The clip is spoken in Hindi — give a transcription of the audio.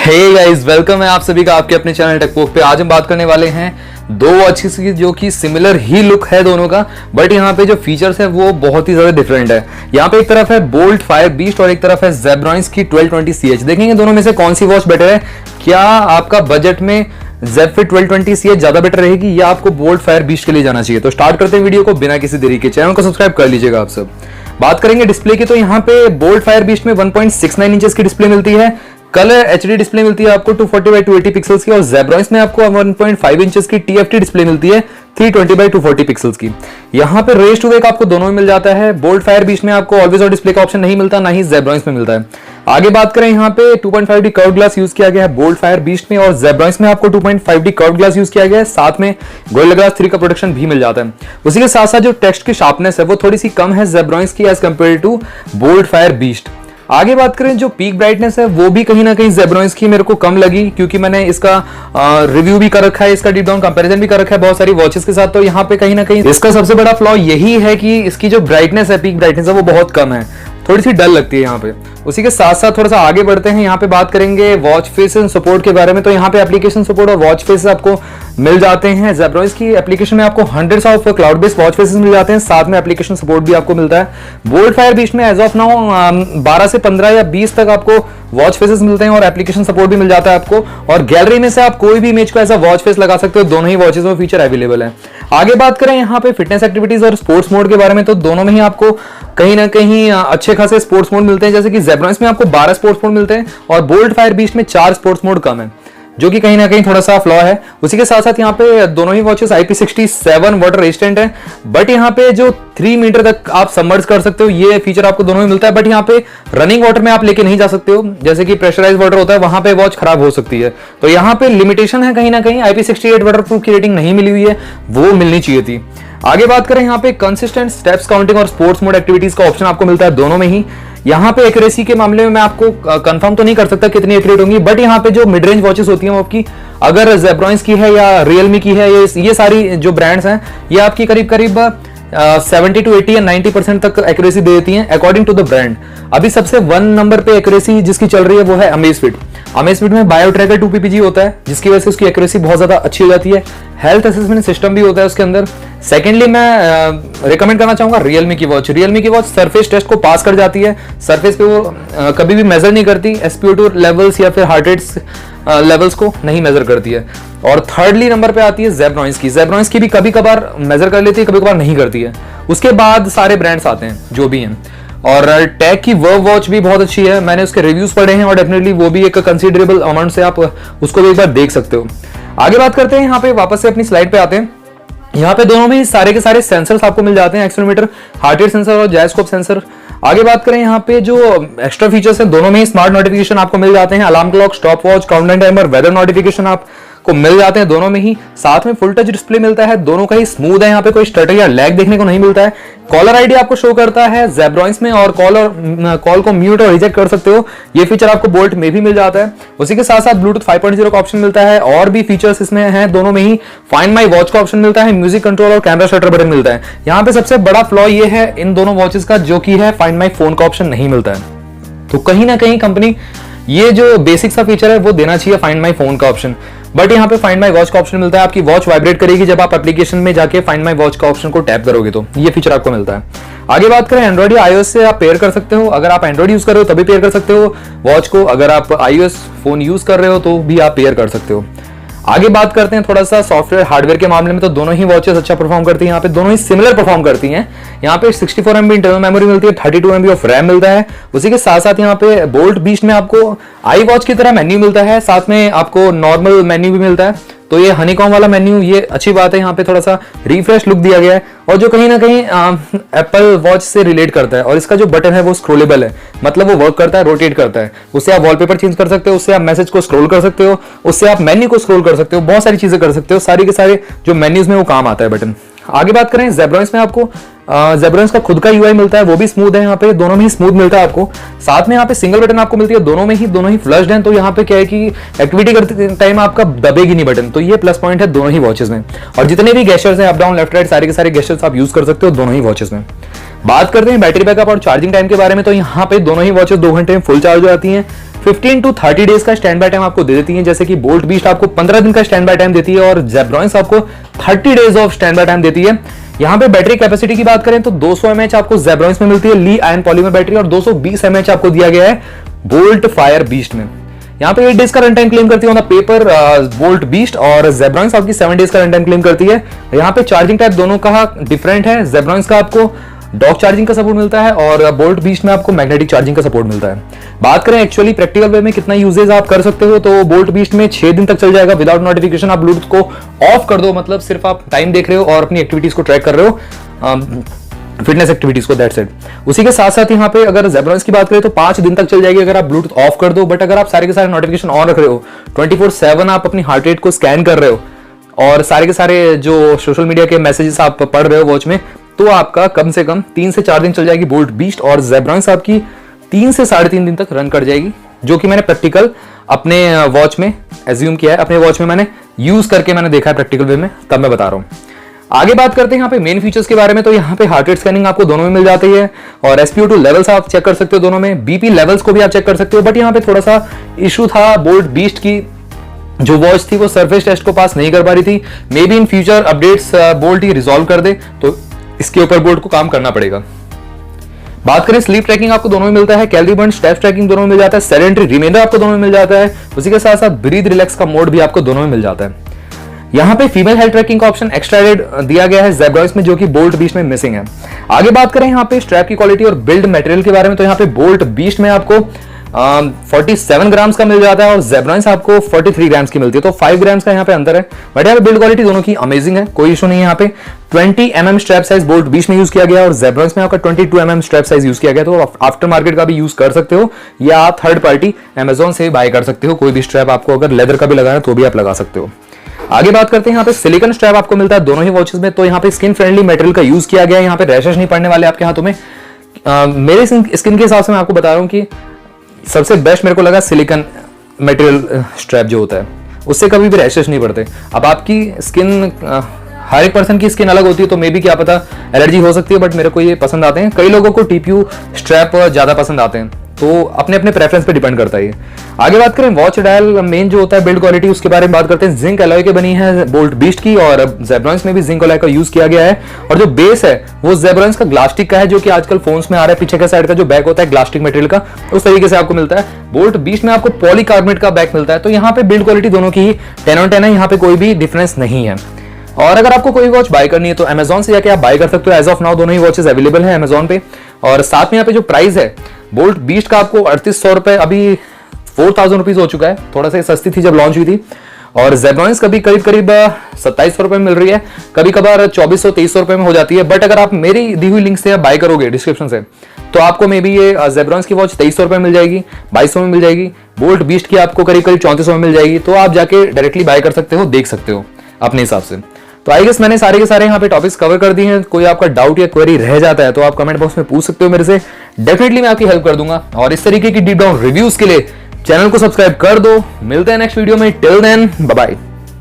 हे गाइस, वेलकम है आप सभी का आपके अपने चैनल टेकपोक पे। आज हम बात करने वाले हैं दो वॉचेस की जो कि सिमिलर ही लुक है दोनों का, बट यहाँ पे जो फीचर्स है वो बहुत ही ज्यादा डिफरेंट है। यहाँ पे एक तरफ है बोल्ट फायर बीस्ट और एक तरफ है जेब्रॉनिक्स की 1220CH। देखेंगे दोनों में से कौन सी वॉच बेटर है। क्या आपका बजट में जेबफिट 1220CH ज्यादा बेटर रहेगी या आपको बोल्ट फायर बीस्ट के लिए जाना चाहिए। तो स्टार्ट करते हैं वीडियो को बिना किसी देरी के। चैनल को सब्सक्राइब कर लीजिएगा आप सब। बात करेंगे डिस्प्ले की, तो यहाँ पे बोल्ट फायर बीस्ट में 1.69 इंचेस की डिस्प्ले मिलती है। कलर एचडी डिस्प्ले मिलती है आपको 240x280 पिक्सल्स की, और जेब्रॉनिक्स में आपको 1.5 इंचेस की टीएफटी डिस्प्ले मिलती है 320x240 पिक्सल्स की। यहाँ पे रेस टू वेक आपको दोनों में मिल जाता है। बोल्ट फायर बीस्ट में आपको ऑलवेज ऑन डिस्प्ले का ऑप्शन नहीं मिलता, ना ही जेब्रॉनिक्स में मिलता है। आगे बात करें, यहाँ पे 2.5D कर्व ग्लास यूज किया गया है बोल्ट फायर बीस्ट में, और जेब्रॉनिक्स में आपको 2.5D कर्व ग्लास यूज किया गया है। साथ में गोरिल्ला ग्लास 3 का प्रोटेक्शन भी मिल जाता है। उसी के साथ साथ जो टेक्स्ट की शार्पनेस है वो थोड़ी सी कम है जेब्रॉनिक्स की as compare to Boult Fire Beast. आगे बात करें, जो पीक ब्राइटनेस है वो भी कहीं ना कहीं जेब्रॉनिक्स की मेरे को कम लगी, क्योंकि मैंने इसका रिव्यू भी कर रखा है, इसका डीप डाउन कंपैरिजन भी कर रखा है बहुत सारी वॉचेस के साथ। तो यहाँ पे कहीं ना कहीं इसका सबसे बड़ा फ्लॉ यही है कि इसकी जो ब्राइटनेस है, पीक ब्राइटनेस है, वो बहुत कम है, थोड़ी सी डल लगती है यहाँ पे। उसी के साथ साथ थोड़ा सा आगे बढ़ते हैं, यहाँ पे बात करेंगे वॉच फेस सपोर्ट के बारे में। तो यहाँ पे एप्लीकेशन सपोर्ट और वॉच फेस आपको मिल जाते हैं। जेब्रॉनिक्स की एप्लीकेशन में आपको hundreds of cloud based watch faces मिल जाते हैं, साथ में एप्लीकेशन सपोर्ट भी आपको मिलता है। बोल्ट फायर बीस्ट में एज ऑफ नाउ 12 से 15 या 20 तक आपको वॉच फेसेस मिलते हैं और एप्लीकेशन सपोर्ट भी मिल जाता है आपको, और गैलरी में से आप कोई भी इमेज को ऐसा वॉच फेस लगा सकते हो। दोनों ही वॉचेस में फीचर अवेलेबल है। आगे बात करें यहाँ पे फिटनेस एक्टिविटीज और स्पोर्ट्स मोड के बारे में, तो दोनों में ही आपको कहीं ना कहीं अच्छे खासे स्पोर्ट्स मोड मिलते हैं। जैसे कि जेब्रॉनिक्स में आपको 12 स्पोर्ट्स मोड मिलते हैं और बोल्ट फायर बीस्ट में 4 स्पोर्ट्स मोड कम है, जो कि कहीं ना कहीं थोड़ा सा फ्लॉ है। उसी के साथ साथ यहाँ पे दोनों ही वॉचेस IP67 वाटर रेजिस्टेंट है, बट यहाँ पे जो 3 मीटर तक आप सबमर्ज कर सकते हो, ये फीचर आपको दोनों में मिलता है। बट यहाँ पे रनिंग वाटर में आप लेके नहीं जा सकते हो, जैसे कि प्रेशराइज वाटर होता है, वहां पे वॉच खराब हो सकती है। तो यहाँ पे लिमिटेशन है कहीं ना कहीं। IP68 वाटर प्रूफ की रेटिंग नहीं मिली हुई है, वो मिलनी चाहिए थी। आगे बात करें, यहाँ पे कंसिस्टेंट स्टेप्स काउंटिंग और स्पोर्ट्स मोड एक्टिविटीज का ऑप्शन आपको मिलता है दोनों में ही। यहाँ पे एक्यूरेसी के मामले में मैं आपको कंफर्म तो नहीं कर सकता कितनी एक्यूरेट होंगी, बट यहाँ पे जो मिड रेंज वॉचेस होती हैं वो आपकी, अगर जेब्रॉनिक्स की है या रियलमी की है, ये सारी जो ब्रांड्स हैं, ये आपकी करीब करीब 70 to 80 या 90% तक एक्यूरेसी दे देती हैं अकॉर्डिंग टू द ब्रांड। अभी सबसे 1 नंबर पे एक्यूरेसी जिसकी चल रही है वो है अमेज़फिट। अमेज़फिट में बायो ट्रैकर 2PPG होता है, जिसकी वजह से उसकी एक्यूरेसी बहुत ज्यादा अच्छी हो जाती है। हेल्थ असेसमेंट सिस्टम भी होता है उसके अंदर। सेकेंडली मैं रिकमेंड करना चाहूंगा रियलमी की वॉच। रियलमी की वॉच सरफेस टेस्ट को पास कर जाती है। सरफेस पे वो कभी भी मेजर नहीं करती, SpO2 लेवल्स या फिर हार्ट रेट लेवल्स को नहीं मेजर करती है। और थर्डली नंबर पे आती है जेब्रॉनिक्स की। जेब्रॉनिक्स की भी कभी कभार मेजर कर लेती है, कभी कभार नहीं करती है। उसके बाद सारे ब्रांड्स आते हैं जो भी हैं। और टैग की वर्व वॉच भी बहुत अच्छी है, मैंने उसके रिव्यूज पढ़े हैं और डेफिनेटली वो भी एक कंसीडरेबल अमाउंट से आप उसको भी एक बार देख सकते हो। आगे बात करते हैं, यहाँ पे वापस से अपनी स्लाइड पे आते हैं। यहाँ पे दोनों में सारे के सारे सेंसर्स आपको मिल जाते हैं, एक्सेलेरोमीटर, हार्ट रेट सेंसर और जायरोस्कोप सेंसर। आगे बात करें, यहाँ पे जो एक्स्ट्रा फीचर्स हैं, दोनों में ही स्मार्ट नोटिफिकेशन आपको मिल जाते हैं। Alarm clock, stop watch, countdown timer, weather notification आपको मिल जाते हैं दोनों में ही। साथ में फुल टच डिस्प्ले मिलता है, दोनों का ही स्मूथ है, यहाँ पे कोई स्टटर या लैग देखने को नहीं मिलता है। कॉलर आईडी आपको शो करता है जेब्रॉनिक्स में, और कॉल को म्यूट और रिजेक्ट कर सकते हो, ये फीचर आपको बोल्ट में भी मिल जाता है। उसी के साथ साथ ब्लूटूथ 5.0 का ऑप्शन मिलता है, और भी फीचर्स इसमें हैं दोनों में ही। फाइंड माई वॉच का ऑप्शन मिलता है, म्यूजिक कंट्रोल और कैमरा शटर बटन मिलता है। यहाँ पे सबसे बड़ा फ्लॉ ये है इन दोनों वॉचेस का, जो कि है फाइंड माई फोन का ऑप्शन नहीं मिलता है। तो कहीं ना कहीं कंपनी ये जो बेसिक सा फीचर है वो देना चाहिए, फाइंड माई फोन का ऑप्शन, बट यहाँ पे फाइंड माई वॉच का ऑप्शन मिलता है। आपकी वॉच वाइब्रेट करेगी जब आप एप्लीकेशन में जाके फाइंड माई वॉच का ऑप्शन को टैप करोगे, तो ये फीचर आपको मिलता है। आगे बात करें, एंड्रॉइड या iOS से आप पेयर कर सकते हो। अगर आप एंड्रॉइड यूज कर रहे हो तभी पेयर कर सकते हो वॉच को, अगर आप iOS फोन यूज कर रहे हो तो भी आप पेयर कर सकते हो। आगे बात करते हैं थोड़ा सा सॉफ्टवेयर हार्डवेयर के मामले में, तो दोनों ही वॉचेस अच्छा परफॉर्म करती हैं। यहाँ पे दोनों ही सिमिलर परफॉर्म करती हैं। यहाँ पे 64 MB इंटरनल मेमोरी मिलती है, 32 MB ऑफ रैम मिलता है। उसी के साथ साथ यहाँ पे बोल्ट बीस्ट में आपको आई वॉच की तरह मेन्यू मिलता है, साथ में आपको नॉर्मल मेन्यू भी मिलता है। तो ये हनीकॉम वाला मेन्यू, ये अच्छी बात है। यहाँ पे थोड़ा सा रिफ्रेश लुक दिया गया है, और जो कहीं ना कहीं एप्पल वॉच से रिलेट करता है। और इसका जो बटन है वो स्क्रोलेबल है, मतलब वो वर्क करता है, रोटेट करता है। उससे आप वॉलपेपर चेंज कर सकते हो, उससे आप मैसेज को स्क्रॉल कर सकते हो, उससे आप मेन्यू को स्क्रॉल कर सकते हो, बहुत सारी चीजें कर सकते हो। सारी के सारे जो मेन्यूज में वो काम आता है बटन। आगे बात करें जेब्रॉनिक्स में, आपको जेब्रॉनिक्स का खुद का यूआई मिलता है, वो भी स्मूथ है। यहाँ पे दोनों में ही स्मूथ मिलता है आपको। साथ में यहाँ पे सिंगल बटन आपको मिलती है, दोनों ही फ्लश्ड हैं। तो यहाँ पे क्या है कि एक्टिविटी करते टाइम आपका दबेगी नहीं बटन, तो ये प्लस पॉइंट है दोनों ही वॉचेस में। और जितने भी गेस्चर्स हैं, अप डाउन लेफ्ट राइट, सारे के सारे गेस्चर्स आप यूज कर सकते हो दोनों ही वॉचेस में। बात करते हैं बैटरी बैकअप और चार्जिंग टाइम के बारे में, तो यहाँ पे दोनों ही वॉचेस 2 घंटे में फुल चार्ज हो जाती हैं। 15 to 30 डेज का स्टैंड बाय टाइम आपको दे देती है, जैसे कि बोल्ट बीस्ट आपको 15 दिन का स्टैंड बाय टाइम देती है और जेब्रॉनिक्स आपको 30 days of stand by time देती है। यहाँ पे बैटरी कैपेसिटी की बात करें तो 200 mAh आपको जेब्रॉनिक्स में मिलती है ली आयन पॉलीमर बैटरी, और 220 mAh आपको दिया गया है बोल्ट फायर बीस्ट में। यहाँ पे 8 डेज का रन टाइम क्लेम करती है on the paper bolt beast, और जेब्रॉनिक्स आपकी 7 डेज का रन टाइम क्लेम करती है। यहाँ पे चार्जिंग टाइप दोनों का डिफरेंट है, जेब्रॉनिक्स का आपको डॉक चार्जिंग का सपोर्ट मिलता है और बोल्ट बीस्ट में आपको मैग्नेटिक चार्जिंग का सपोर्ट मिलता है। बात करें एक्चुअली प्रैक्टिकल वे में कितना यूजेज आप कर सकते हो, तो बोल्ट बीस्ट में 6 दिन तक चल जाएगा विदाउट नोटिफिकेशन। आप ब्लूटूथ को ऑफ कर दो, मतलब सिर्फ आप टाइम देख रहे हो और अपनी एक्टिविटीज को ट्रैक कर रहे हो, फिटनेस एक्टिविटीज को, दैट्स इट। उसी के साथ साथ यहाँ पे अगर जेब्रॉनिक्स की बात करें तो 5 दिन तक चल जाएगी अगर आप ब्लूटूथ ऑफ कर दो। बट अगर आप सारे के सारे नोटिफिकेशन ऑन रख रहे हो, 24/7 आप अपनी हार्ट रेट को स्कैन कर रहे हो और सारे के सारे जो सोशल मीडिया के मैसेजेस आप पढ़ रहे हो वॉच में, तो आपका कम से कम 3 से 4 दिन चल जाएगी बोल्ट बीस्ट, और जेब्रॉनिक्स आपकी 3 से 3.5 दिन तक रन कर जाएगी, जो कि मैंने प्रैक्टिकल अपने वॉच में एज्यूम किया है, अपने वॉच में मैंने यूज करके मैंने देखा है प्रैक्टिकल वे में, तब मैं बता रहा हूँ। आगे बात करते हैं यहाँ पे मेन फीचर्स के बारे में। तो यहाँ पे हार्ट रेट स्कैनिंग आपको दोनों में मिल जाती है और SpO2 लेवल्स आप चेक कर सकते हो दोनों में, BP लेवल्स को भी आप चेक कर सकते हो। बट यहाँ पे थोड़ा सा इशू था, बोल्ट बीस्ट की जो वॉच थी वो सरफेस टेस्ट को पास नहीं कर पा रही थी। May be in future updates bolt he resolve कर दे, तो इसके ऊपर बोल्ट को काम करना पड़ेगा। बात करें स्लीप ट्रैकिंग आपको दोनों में मिलता है, कैलोरी बर्न स्टेप ट्रैकिंग दोनों में मिल जाता है, सेडेंटरी रिमाइंडर आपको दोनों में मिल जाता है। उसी के साथ साथ ब्रीथ रिलैक्स का मोड भी आपको दोनों में मिल जाता है। यहाँ पे फीमेल हेल्थ ट्रैकिंग का ऑप्शन एक्स्ट्रा एडेड दिया गया है जेब्रॉनिक्स में, जो कि बोल्ट बीस्ट में मिसिंग है। आगे बात करें यहाँ पे स्ट्रैप की क्वालिटी और बिल्ड मटेरियल के बारे में, तो यहाँ पे बोल्ट बीस्ट में आपको 47 ग्राम्स का मिल जाता है और जेब्रॉनिक्स आपको 43 ग्राम्स की मिलती है, तो 5 ग्राम्स का यहाँ पे अंतर है। बट यहाँ पे बिल्ड क्वालिटी दोनों की अमेजिंग है, कोई इशू नहीं है। यहाँ पे 20 mm strap size bolt beast में यूज किया गया और जेब्रॉनिक्स में आपका 22 mm स्ट्रैप साइज यूज किया गया, तो आफ्टर मार्केट का भी यूज कर सकते हो या आप थर्ड पार्टी Amazon से बाय कर सकते हो। कोई भी स्ट्रैप आपको अगर लेदर का भी लगाना है तो भी आप लगा सकते हो। आगे बात करते हैं यहाँ पे सिलिकॉन स्ट्रैप आपको मिलता है दोनों ही वॉचेस में, तो यहाँ पे स्किन फ्रेंडली मटेरियल का यूज किया गया है, यहाँ पे रैशेस नहीं पड़ने वाले आपके हाथों में। मेरे स्किन के हिसाब से मैं आपको बता रहा हूँ कि सबसे बेस्ट मेरे को लगा सिलिकॉन मटेरियल स्ट्रैप जो होता है, उससे कभी भी रैशेस नहीं पड़ते। अब आपकी स्किन हर एक पर्सन की स्किन अलग होती है, तो मे बी क्या पता एलर्जी हो सकती है, बट मेरे को ये पसंद आते हैं। कई लोगों को TPU स्ट्रैप ज्यादा पसंद आते हैं, तो अपने अपने प्रेफरेंस पे डिपेंड करता है। आगे बात करें वॉच डायल मेन जो होता है बिल्ड क्वालिटी, उसके बारे में बात करते हैं। जिंक अलॉय के बनी है बोल्ट बीस्ट की और जेब्रॉनिक्स में भी जिंक अलॉय का यूज किया गया है, और जो बेस है वो जेब्रॉनिक्स का ग्लास्टिक का है, जो कि आजकल फोन्स में आ रहा है। पीछे का साइड का जो बैक होता है ग्लास्टिक मटेरियल का, उस तरीके से आपको मिलता है। बोल्ट बीस्ट में आपको पॉलीकार्बोनेट का बैक मिलता है, तो यहाँ पे बिल्ड क्वालिटी दोनों की 10 on 10 है, यहाँ पे कोई भी डिफरेंस नहीं है। और अगर आपको कोई वॉच बाय करनी है तो Amazon से जाके आप बाय कर सकते हो। एज ऑफ नाउ दोनों ही वॉचेस अवेलेबल है Amazon पे। और साथ में यहाँ पे जो प्राइस है बोल्ट बीस्ट का आपको 3800 रुपए, अभी 4000 रुपीज हो चुका है, थोड़ा सा सस्ती थी जब लॉन्च हुई थी। और जेब्रॉनिक्स कभी करीब 2700 रुपए में मिल रही है, कभी कभार 2400-2300 रुपए में हो जाती है। बट अगर आप मेरी दी हुई लिंक से आप बाय करोगे डिस्क्रिप्शन से, तो आपको मे बी ये जेब्रॉनिक्स की वॉच 2300 रुपए में मिल जाएगी, 2200 में मिल जाएगी। बोल्ट बीस्ट की आपको करीब 3400 में मिल जाएगी, तो आप जाके डायरेक्टली बाय कर सकते हो, देख सकते हो अपने हिसाब से। तो आई गेस मैंने सारे के सारे यहाँ पे टॉपिक्स कवर कर दिए हैं। कोई आपका डाउट या क्वेरी रह जाता है तो आप कमेंट बॉक्स में पूछ सकते हो मेरे से, डेफिनेटली मैं आपकी हेल्प कर दूंगा। और इस तरीके की डीप डाउन रिव्यूज के लिए चैनल को सब्सक्राइब कर दो। मिलते हैं नेक्स्ट वीडियो में, टिल देन बाय बाय।